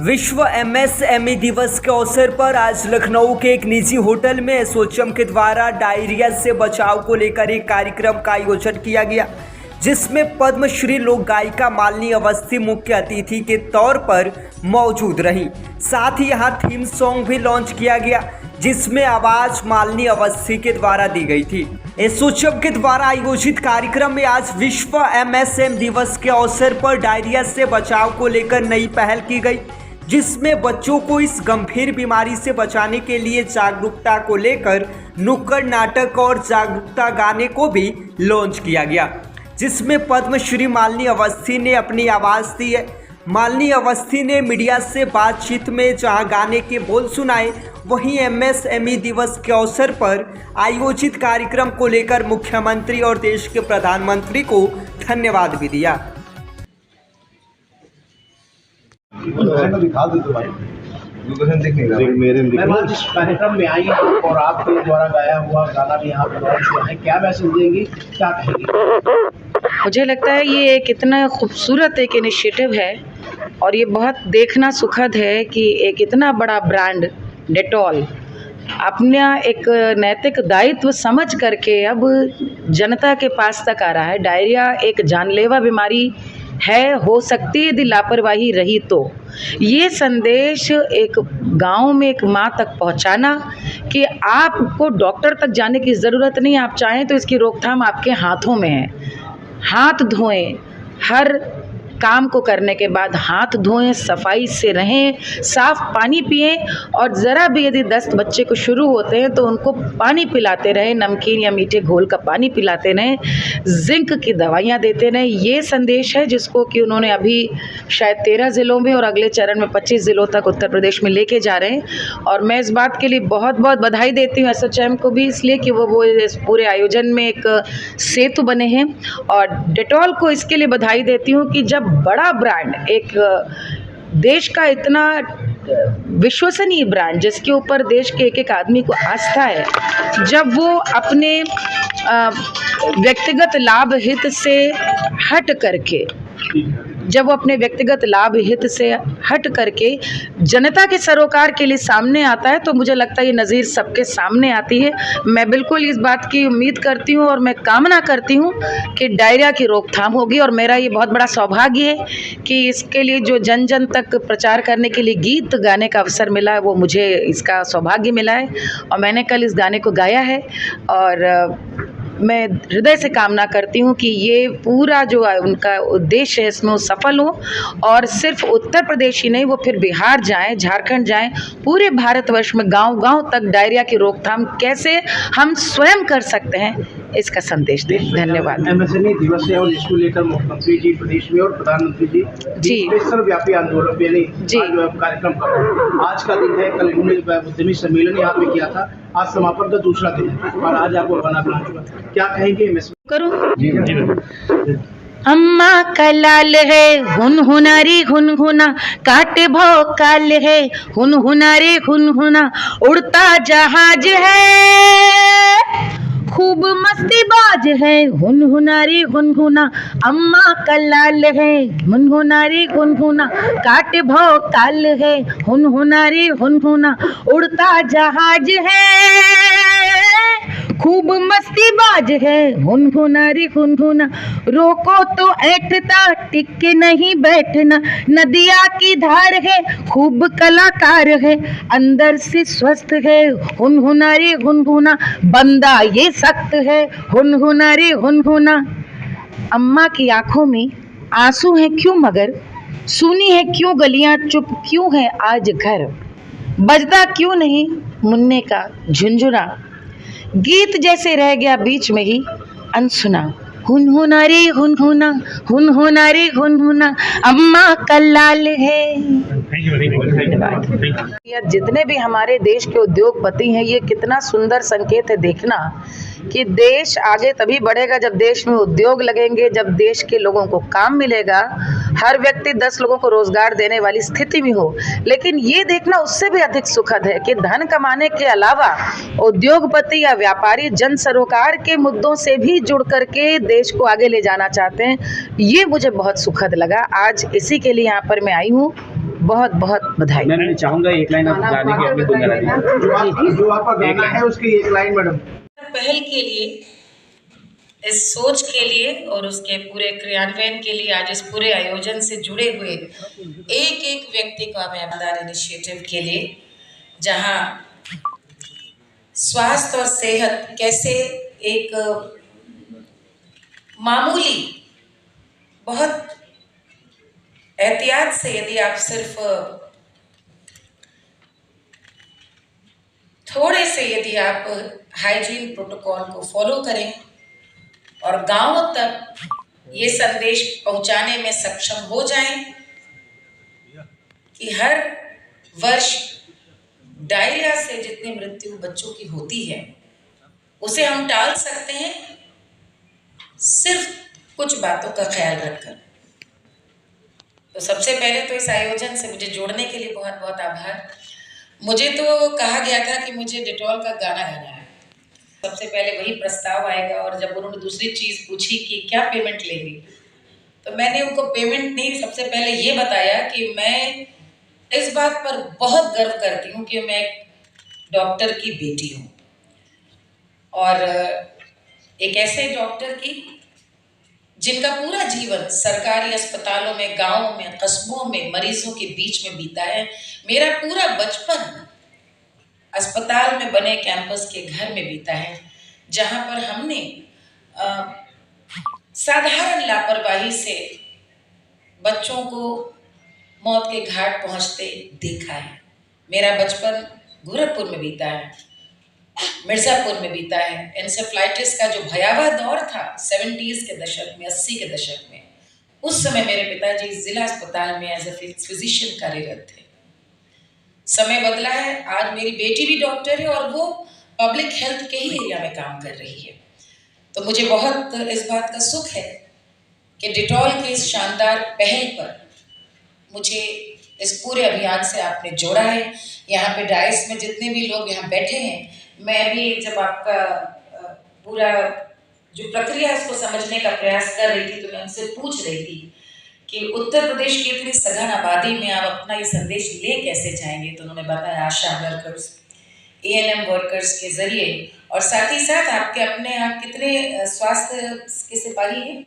विश्व एमएसएमई दिवस के अवसर पर आज लखनऊ के एक निजी होटल में एसोचैम के द्वारा डायरिया से बचाव को लेकर एक कार्यक्रम का आयोजन किया गया, जिसमें पद्मश्री लोक गायिका मालिनी अवस्थी मुख्य अतिथि के तौर पर मौजूद रहीं। साथ ही यहां थीम सॉन्ग भी लॉन्च किया गया, जिसमें आवाज मालिनी अवस्थी के द्वारा दी गई थी। एसोचैम के द्वारा आयोजित कार्यक्रम में आज विश्व एमएसएमई दिवस के अवसर पर डायरिया से बचाव को लेकर नई पहल की गई, जिसमें बच्चों को इस गंभीर बीमारी से बचाने के लिए जागरूकता को लेकर नुक्कड़ नाटक और जागरूकता गाने को भी लॉन्च किया गया, जिसमें पद्मश्री मालिनी अवस्थी ने अपनी आवाज़ दी है। मालिनी अवस्थी ने मीडिया से बातचीत में जहां गाने के बोल सुनाए, वहीं एमएसएमई दिवस के अवसर पर आयोजित कार्यक्रम को लेकर मुख्यमंत्री और देश के प्रधानमंत्री को धन्यवाद भी दिया। मैं आज इस कार्यक्रम में आई हूँ और आपके द्वारा गाया हुआ गाना भी यहाँ पर लॉन्च हुआ है, क्या मैसेज देंगी, क्या कहेंगी? मुझे लगता है ये एक इतना खूबसूरत एक इनिशिएटिव है और ये बहुत देखना सुखद है कि एक इतना बड़ा ब्रांड डेटॉल अपना एक नैतिक दायित्व समझ करके अब जनता के पास तक आ रहा है। डायरिया एक जानलेवा बीमारी है, हो सकती है यदि लापरवाही रही तो। ये संदेश एक गांव में एक माँ तक पहुंचाना कि आपको डॉक्टर तक जाने की ज़रूरत नहीं, आप चाहें तो इसकी रोकथाम आपके हाथों में है। हाथ धोएं, हर काम को करने के बाद हाथ धोएं, सफाई से रहें, साफ़ पानी पिएं और ज़रा भी यदि दस्त बच्चे को शुरू होते हैं तो उनको पानी पिलाते रहें, नमकीन या मीठे घोल का पानी पिलाते रहें, जिंक की दवाइयाँ देते रहें। ये संदेश है जिसको कि उन्होंने अभी शायद 13 ज़िलों में और अगले चरण में 25 ज़िलों तक उत्तर प्रदेश में लेके जा रहे हैं। और मैं इस बात के लिए बहुत बहुत बधाई देती हूँ एसोचैम को भी, इसलिए कि वो इस पूरे आयोजन में एक सेतु बने हैं। और डेटॉल को इसके लिए बधाई देती हूँ कि जब बड़ा ब्रांड, एक देश का इतना विश्वसनीय ब्रांड जिसके ऊपर देश के एक एक आदमी को आस्था है, जब वो अपने व्यक्तिगत लाभ हित से हट करके जनता के सरोकार के लिए सामने आता है, तो मुझे लगता है ये नज़ीर सबके सामने आती है। मैं बिल्कुल इस बात की उम्मीद करती हूँ और मैं कामना करती हूँ कि डायरिया की रोकथाम होगी। और मेरा ये बहुत बड़ा सौभाग्य है कि इसके लिए जो जन जन तक प्रचार करने के लिए गीत गाने का अवसर मिला है, वो मुझे इसका सौभाग्य मिला है और मैंने कल इस गाने को गाया है। और मैं हृदय से कामना करती हूँ कि ये पूरा जो उनका उद्देश्य है इसमें वो सफल हो और सिर्फ उत्तर प्रदेश ही नहीं, वो फिर बिहार जाएं, झारखंड जाएं, पूरे भारतवर्ष में गांव-गांव तक डायरिया की रोकथाम कैसे हम स्वयं कर सकते हैं, इसका संदेश दें। धन्यवाद। एमएसएमई दिवस है और इसको लेकर मुख्यमंत्री जी प्रदेश में और प्रधानमंत्री जी सर्वव्यापी आंदोलन कार्यक्रम कर आज का दिन है। कल इन्होंने उद्यमी सम्मेलन यहाँ पे किया था, आज समापन का दूसरा दिन है और आज आपको गाना लॉन्च हुआ, क्या कहेंगे? अम्मा का लाल है हुनहुनारी हुनहुना, काटे भौकाल है हुनहुनारी हुनहुना, उड़ता जहाज है खूब मस्तीबाज है हुनहुनारी हुनहुना। अम्मा का लाल है हुनहुनारी हुनहुना, काटे भौकाल है हुनहुनारी हुनहुना, उड़ता जहाज है खूब मस्तीबाज है हुनहुनारी हुनहुना। रोको तो ऐठता, टिक के नहीं बैठना, नदिया की धार है खूब कलाकार है, अंदर से स्वस्थ है हुनहुनारी हुनहुना, बंदा ये सख्त है हुनहुनारी हुनहुना। अम्मा की आंखों में आंसू हैं क्यों मगर, सुनी है क्यों गलियां, चुप क्यों है आज घर, बजदा क्यों नहीं मुन्ने का झुंझुना, गीत जैसे रह गया बीच में ही अनसुना, हुनहुनारी हुनहुना हुनहुनारी हुनहुना, अम्मा का लाल है। जितने भी हमारे देश के उद्योगपति हैं, ये कितना सुंदर संकेत है देखना कि देश आगे तभी बढ़ेगा जब देश में उद्योग लगेंगे, जब देश के लोगों को काम मिलेगा, हर व्यक्ति 10 लोगों को रोजगार देने वाली स्थिति में हो। लेकिन ये देखना उससे भी अधिक सुखद है कि धन कमाने के अलावा उद्योगपति या व्यापारी जन सरोकार के मुद्दों से भी जुड़ करके देश को आगे ले जाना चाहते हैं। ये मुझे बहुत सुखद लगा। आज इसी के लिए यहाँ पर मैं आई हूँ। बहुत बहुत बधाई। मैं चाहूँगा एक लाइन आप गाने की अपनी गुनगुना दीजिए। जो आपका गाना है उसकी एक लाइन मैडम। पहल के लिए, इस सोच के लिए और उसके पूरे क्रियान्वयन के लिए, आज इस पूरे आयोजन से जुड़े हुए एक एक व्यक्ति को मैं आभार इनिशिएटिव के लिए, जहां स्वास्थ्य और सेहत कैसे एक मामूली, बहुत एहतियात से, यदि आप सिर्फ थोड़े से यदि आप हाइजीन प्रोटोकॉल को फॉलो करें और गांवों तक ये संदेश पहुंचाने में सक्षम हो जाएं कि हर वर्ष डायरिया से जितनी मृत्यु बच्चों की होती है उसे हम टाल सकते हैं सिर्फ कुछ बातों का ख्याल रखकर। तो सबसे पहले तो इस आयोजन से मुझे जोड़ने के लिए बहुत बहुत आभार। मुझे तो कहा गया था कि मुझे डेटॉल का गाना गाना है, सबसे पहले वही प्रस्ताव आएगा। और जब उन्होंने दूसरी चीज़ पूछी कि क्या पेमेंट लेंगी, तो मैंने उनको पेमेंट नहीं, सबसे पहले ये बताया कि मैं इस बात पर बहुत गर्व करती हूँ कि मैं एक डॉक्टर की बेटी हूँ, और एक ऐसे डॉक्टर की जिनका पूरा जीवन सरकारी अस्पतालों में, गाँवों में, कस्बों में, मरीजों के बीच में बीता है। मेरा पूरा बचपन अस्पताल में बने कैंपस के घर में बीता है, जहाँ पर हमने साधारण लापरवाही से बच्चों को मौत के घाट पहुँचते देखा है। मेरा बचपन गोरखपुर में बीता है, मिर्ज़ापुर में बीता है। एन्सेफ्लाइटिस का जो भयावह दौर था 70s के दशक में, 80 के दशक में, उस समय मेरे पिताजी जिला अस्पताल में एज ए फिजिशियन कार्यरत थे। समय बदला है, आज मेरी बेटी भी डॉक्टर है और वो पब्लिक हेल्थ के ही एरिया में काम कर रही है। तो मुझे बहुत इस बात का सुख है कि डेटॉल की इस शानदार पहल पर मुझे इस पूरे अभियान से आपने जोड़ा है। यहाँ पे डाइस में जितने भी लोग यहाँ बैठे हैं, मैं भी जब आपका पूरा जो प्रक्रिया है उसको समझने का प्रयास कर रही थी, तो मैं उनसे पूछ रही थी कि उत्तर प्रदेश की इतनी सघन आबादी में आप अपना ये संदेश ले कैसे जाएंगे। तो उन्होंने बताया आशा वर्कर्स, ANM वर्कर्स के जरिए, और साथ ही साथ आपके अपने, आप कितने स्वास्थ्य के सिपाही हैं?